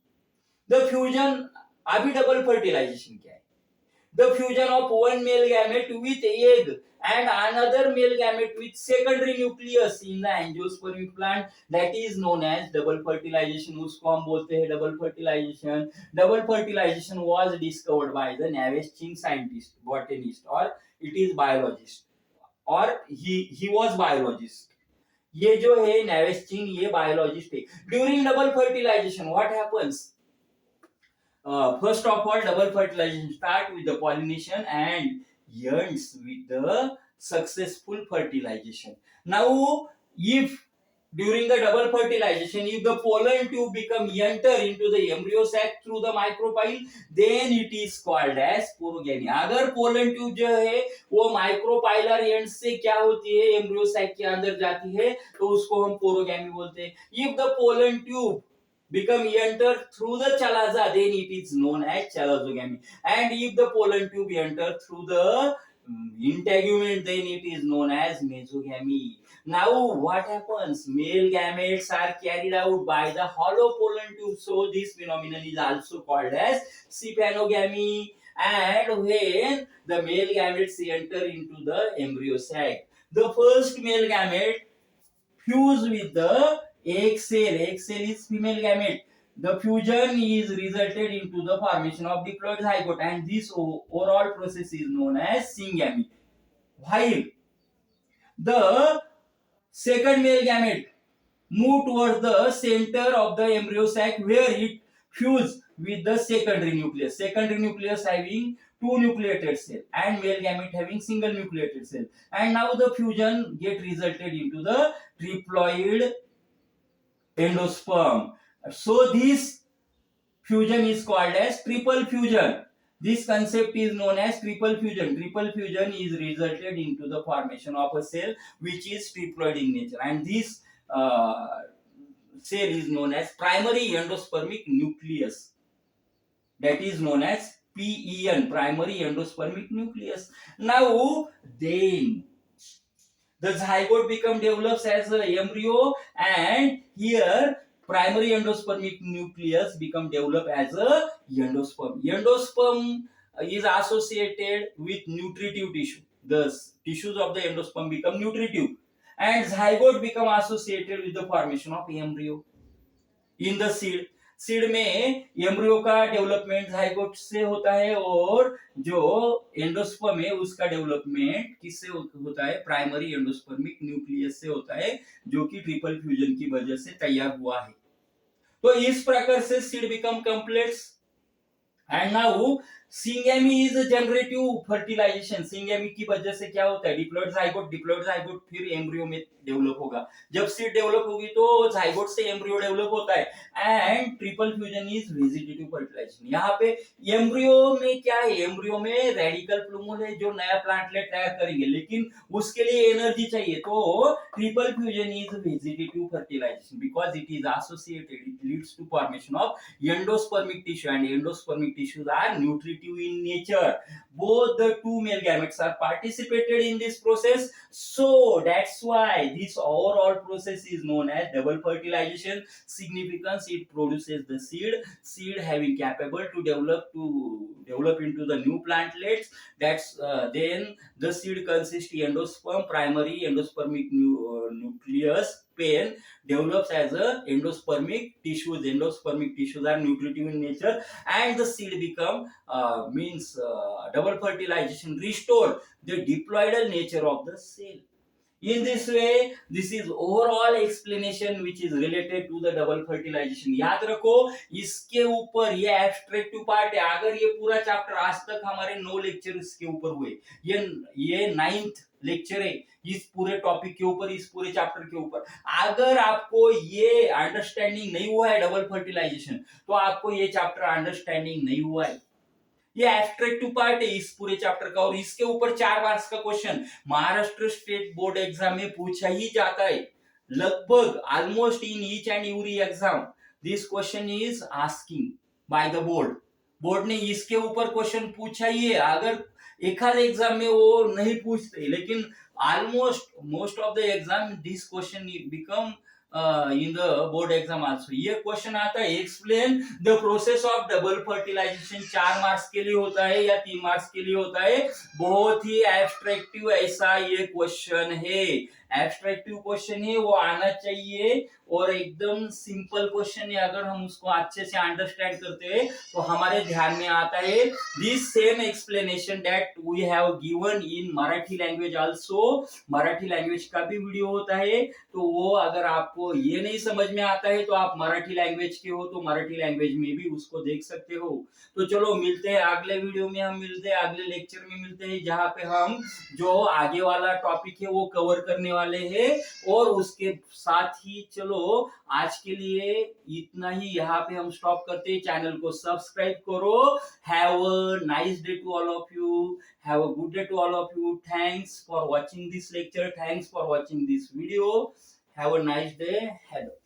The fusion, अभी डबल फर्टिलाइजेशन क्या है? The fusion of one male gamete with egg and another male gamete with secondary nucleus in the angiospermic plant, that is known as double fertilization। उसको हम बोलते हैं double fertilization। Double fertilization was discovered by the Navesting scientist, botanist, or it is biologist, or he was biologist। ये जो है नेवेस्टिंग, ये biologist है। During double fertilization what happens? First of all, double fertilization start with the pollination and ends with the successful fertilization. Now, if during the double fertilization, if the pollen tube become enter into the embryo sac through the micropyle, then it is called as porogamy। अगर pollen tube जो है वो micropylar end से क्या होती है? embryo sac के अंदर जाती है, तो उसको हम porogamy बोलते हैं। If the pollen tube become enter through the chalaza, then it is known as chalazogamy. And if the pollen tube enter through the integument, then it is known as mesogamy. Now, what happens? Male gametes are carried out by the hollow pollen tube, so this phenomenon is also called as septanogamy. And when the male gametes enter into the embryo sac, the first male gamete fuse with the egg cell. Egg cell is female gamete. The fusion is resulted into the formation of diploid zygote, and this overall process is known as syngamy. While the second male gamete move towards the center of the embryo sac where it fuse with the secondary nucleus. Secondary nucleus having two nucleated cell and male gamete having single nucleated cell. And now the fusion get resulted into the triploid endosperm. So this fusion is called as triple fusion. This concept is known as triple fusion. Triple fusion is resulted into the formation of a cell which is triploid in nature, and this cell is known as primary endospermic nucleus. That is known as PEN, primary endospermic nucleus. Now, then the zygote become develops as a embryo, and here primary endospermic nucleus become develop as a endosperm. Endosperm is associated with nutritive tissue. The tissues of the endosperm become nutritive, and zygote become associated with the formation of embryo. In the seed, seed में embryo का development zygote से होता है, और जो endosperm है उसका development किससे होता है? प्राइमरी एंडोस्पर्मिक न्यूक्लियस से होता है, जो कि ट्रिपल फ्यूजन की वजह से तैयार हुआ है. तो इस प्रकार से seed become complex. And now syngamy is generative fertilization. Syngamy की वजह से क्या होता है? डिप्लॉइड जाइगोट फिर एम्ब्रियो में डेवलप होगा. जब सीड डेवलप होगी तो जाइगोट से एम्ब्रियो डेवलप होता है. And triple fusion is vegetative fertilization. यहाँ पे एम्ब्रियो में क्या है? एम्ब्रियो में रेडिकल प्लूमोल है जो नया प्लांटलेट तैयार करेंगे, लेकिन उसके लिए एनर्जी चाहिए. तो triple fusion is vegetative fertilization because it is associated, it leads to formation of endospermic tissue, and endospermic tissues are nutritive in nature. Both the two male gametes are participated in this process, so that's why this overall process is known as double fertilization. Significance: it produces the seed having capable to develop into the new plantlets. That's then the seed consists endosperm, primary endospermic nucleus, pen develops as a endospermic tissues. Endospermic tissues are nutritive in nature, and the seed become double fertilization restore the diploidal nature of the cell. In this way, this is overall explanation which is related to the double fertilization. याद रखो, इसके ऊपर ये एब्स्ट्रैक्टिव part है. अगर ये पूरा chapter आज तक हमारे 9 लेक्चर इसके ऊपर हुए, ये 9th लेक्चर है इस पूरे टॉपिक के ऊपर, इस पूरे चैप्टर के ऊपर. अगर आपको ये अंडरस्टैंडिंग नहीं हुआ है डबल फर्टिलाइजेशन, तो आपको ये चैप्टर अंडरस्टैंडिंग नहीं हुआ है. ये एब्स्ट्रैक्टिव पार्ट है इस पूरे चैप्टर का, और इसके ऊपर 4 मार्क्स का question Maharashtra state board exam में पूछा ही जाता है. लगभग almost in each and every exam this question is asking by the board. Board ने इसके ऊपर क्वेश्चन पूछा ही है. अगर एखाद एग्जाम में वो नहीं पूछते, लेकिन almost most of the exam this question become in the board exam also. ये क्वेश्चन आता है, explain the process of double fertilization. 4 marks के लिए होता है या 3 मार्क्स के लिए होता है. बहुत ही एब्स्ट्रैक्टिव ऐसा ये क्वेश्चन है. एब्स्ट्रैक्टिव क्वेश्चन है, वो आना चाहिए, और एकदम सिंपल क्वेश्चन है. अगर हम उसको अच्छे से अंडरस्टैंड करते हैं तो हमारे ध्यान में आता है. This same explanation that we have given in Marathi language also. Marathi language का भी वीडियो होता है, तो वो अगर आपको ये नहीं समझ में आता है तो आप मराठी लैंग्वेज के हो तो मराठी लैंग्वेज में भी उसको देख सकते हो. तो चलो मिलते हैं अगले वीडियो में, हम मिलते हैं अगले लेक्चर में मिलते हैं, जहाँ पे हम जो आगे वाला टॉपिक है वो कवर करने वाले हैं. और उसके साथ ही चलो आज के लिए इतना ही, यहाँ पे हम स्टॉप करते हैं. चैनल को सब्सक्राइब करो. Have a nice day to all of you. Have a good day to all of you. Thanks for watching this lecture. Thanks for watching this video. Have a nice day. Hello.